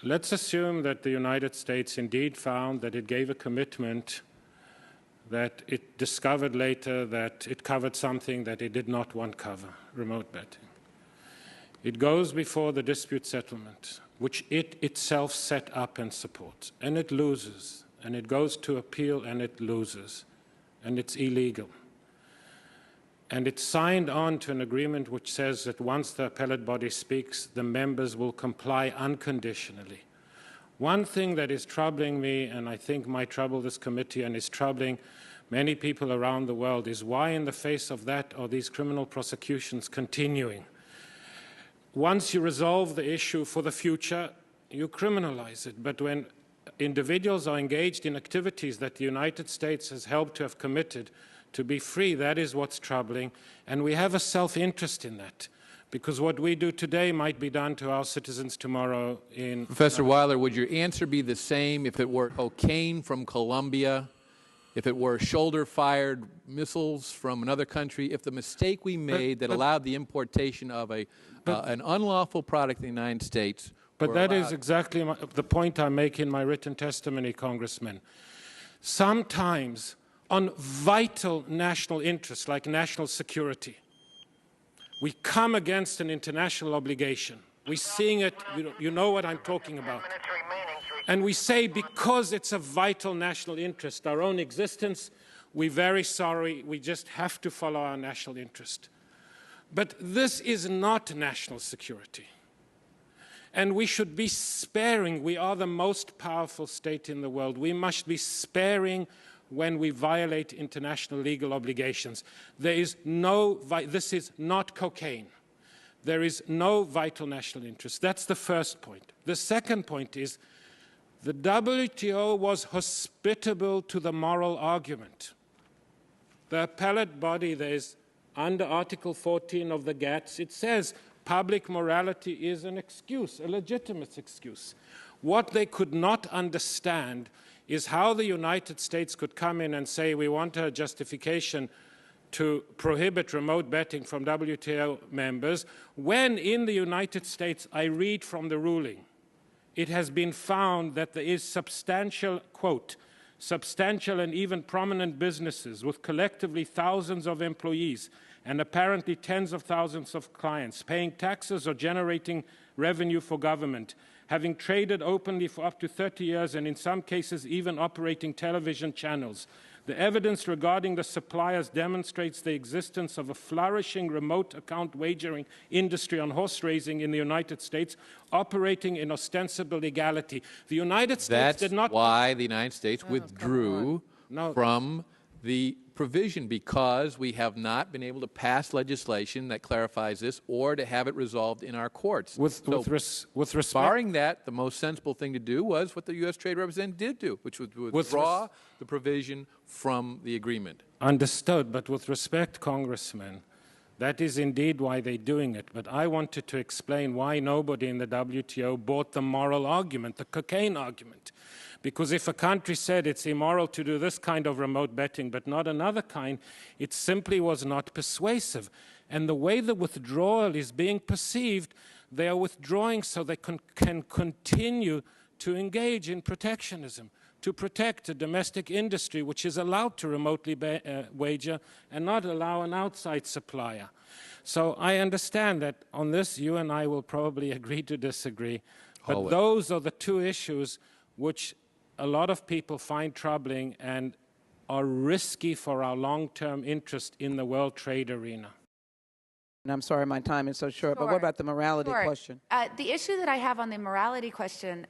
let's assume that the United States indeed found that it gave a commitment that it discovered later that it covered something that it did not want cover, remote betting. It goes before the dispute settlement, which it itself set up and supports, and it loses, and it goes to appeal and it loses, and it's illegal. And it's signed on to an agreement which says that once the appellate body speaks, the members will comply unconditionally. One thing that is troubling me, and I think might trouble this committee and is troubling many people around the world, is why in the face of that are these criminal prosecutions continuing? Once you resolve the issue for the future, you criminalize it. But when individuals are engaged in activities that the United States has helped to have committed to be free, that is what's troubling. And we have a self-interest in that, because what we do today might be done to our citizens tomorrow in... Professor Weiler, would your answer be the same if it were cocaine from Colombia, if it were shoulder-fired missiles from another country, if the mistake we made that allowed the importation of an unlawful product in the United States... But that is exactly the point I make in my written testimony, Congressman. Sometimes on vital national interests, like national security, we come against an international obligation. We're seeing it, you know what I'm talking about. And we say because it's a vital national interest, our own existence, we're very sorry, we just have to follow our national interest. But this is not national security. And we should be sparing. We are the most powerful state in the world. We must be sparing when we violate international legal obligations. There is no, this is not cocaine. There is no vital national interest. That's the first point. The second point is the WTO was hospitable to the moral argument. The appellate body, there is under Article 14 of the GATS, it says public morality is an excuse, a legitimate excuse. What they could not understand is how the United States could come in and say we want a justification to prohibit remote betting from WTO members, when in the United States, I read from the ruling, it has been found that there is substantial, quote, substantial and even prominent businesses with collectively thousands of employees and apparently tens of thousands of clients paying taxes or generating revenue for government, having traded openly for up to 30 years and in some cases even operating television channels. The evidence regarding the suppliers demonstrates the existence of a flourishing remote account wagering industry on horse racing in the United States, operating in ostensible legality. The United States did not... That's why the United States withdrew from the provision, because we have not been able to pass legislation that clarifies this or to have it resolved in our courts. With respect, barring that, the most sensible thing to do was what the U.S. Trade Representative did do, which was withdraw the provision from the agreement. Understood, but with respect, Congressman, that is indeed why they're doing it. But I wanted to explain why nobody in the WTO bought the moral argument, the cocaine argument. Because if a country said it's immoral to do this kind of remote betting but not another kind, it simply was not persuasive. And the way the withdrawal is being perceived, they are withdrawing so they can continue to engage in protectionism, to protect a domestic industry which is allowed to remotely wager and not allow an outside supplier. So I understand that on this you and I will probably agree to disagree, but those are the two issues which a lot of people find troubling and are risky for our long-term interest in the world trade arena. And I'm sorry my time is so short, but what about the morality question? The issue that I have on the morality question,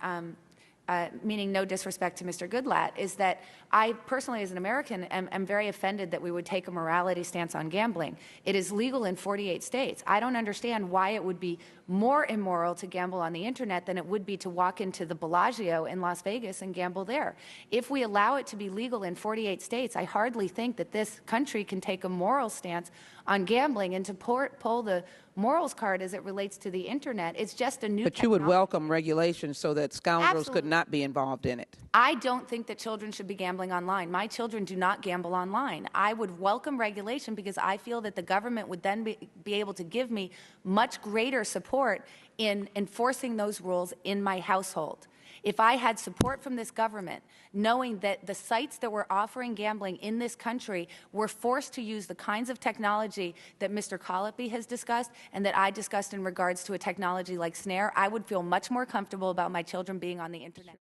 meaning no disrespect to Mr. Goodlatte, is that I personally, as an American, am very offended that we would take a morality stance on gambling. It is legal in 48 states. I don't understand why it would be more immoral to gamble on the internet than it would be to walk into the Bellagio in Las Vegas and gamble there. If we allow it to be legal in 48 states, I hardly think that this country can take a moral stance on gambling, and to pull the morals card as it relates to the internet. It's just a new But you would technology. welcome regulation so that scoundrels could Absolutely. not be involved in it. I don't think that children should be gambling online. My children do not gamble online. I would welcome regulation because I feel that the government would then be able to give me much greater support in enforcing those rules in my household. If I had support from this government, knowing that the sites that were offering gambling in this country were forced to use the kinds of technology that Mr. Colopy has discussed and that I discussed in regards to a technology like Snare, I would feel much more comfortable about my children being on the internet.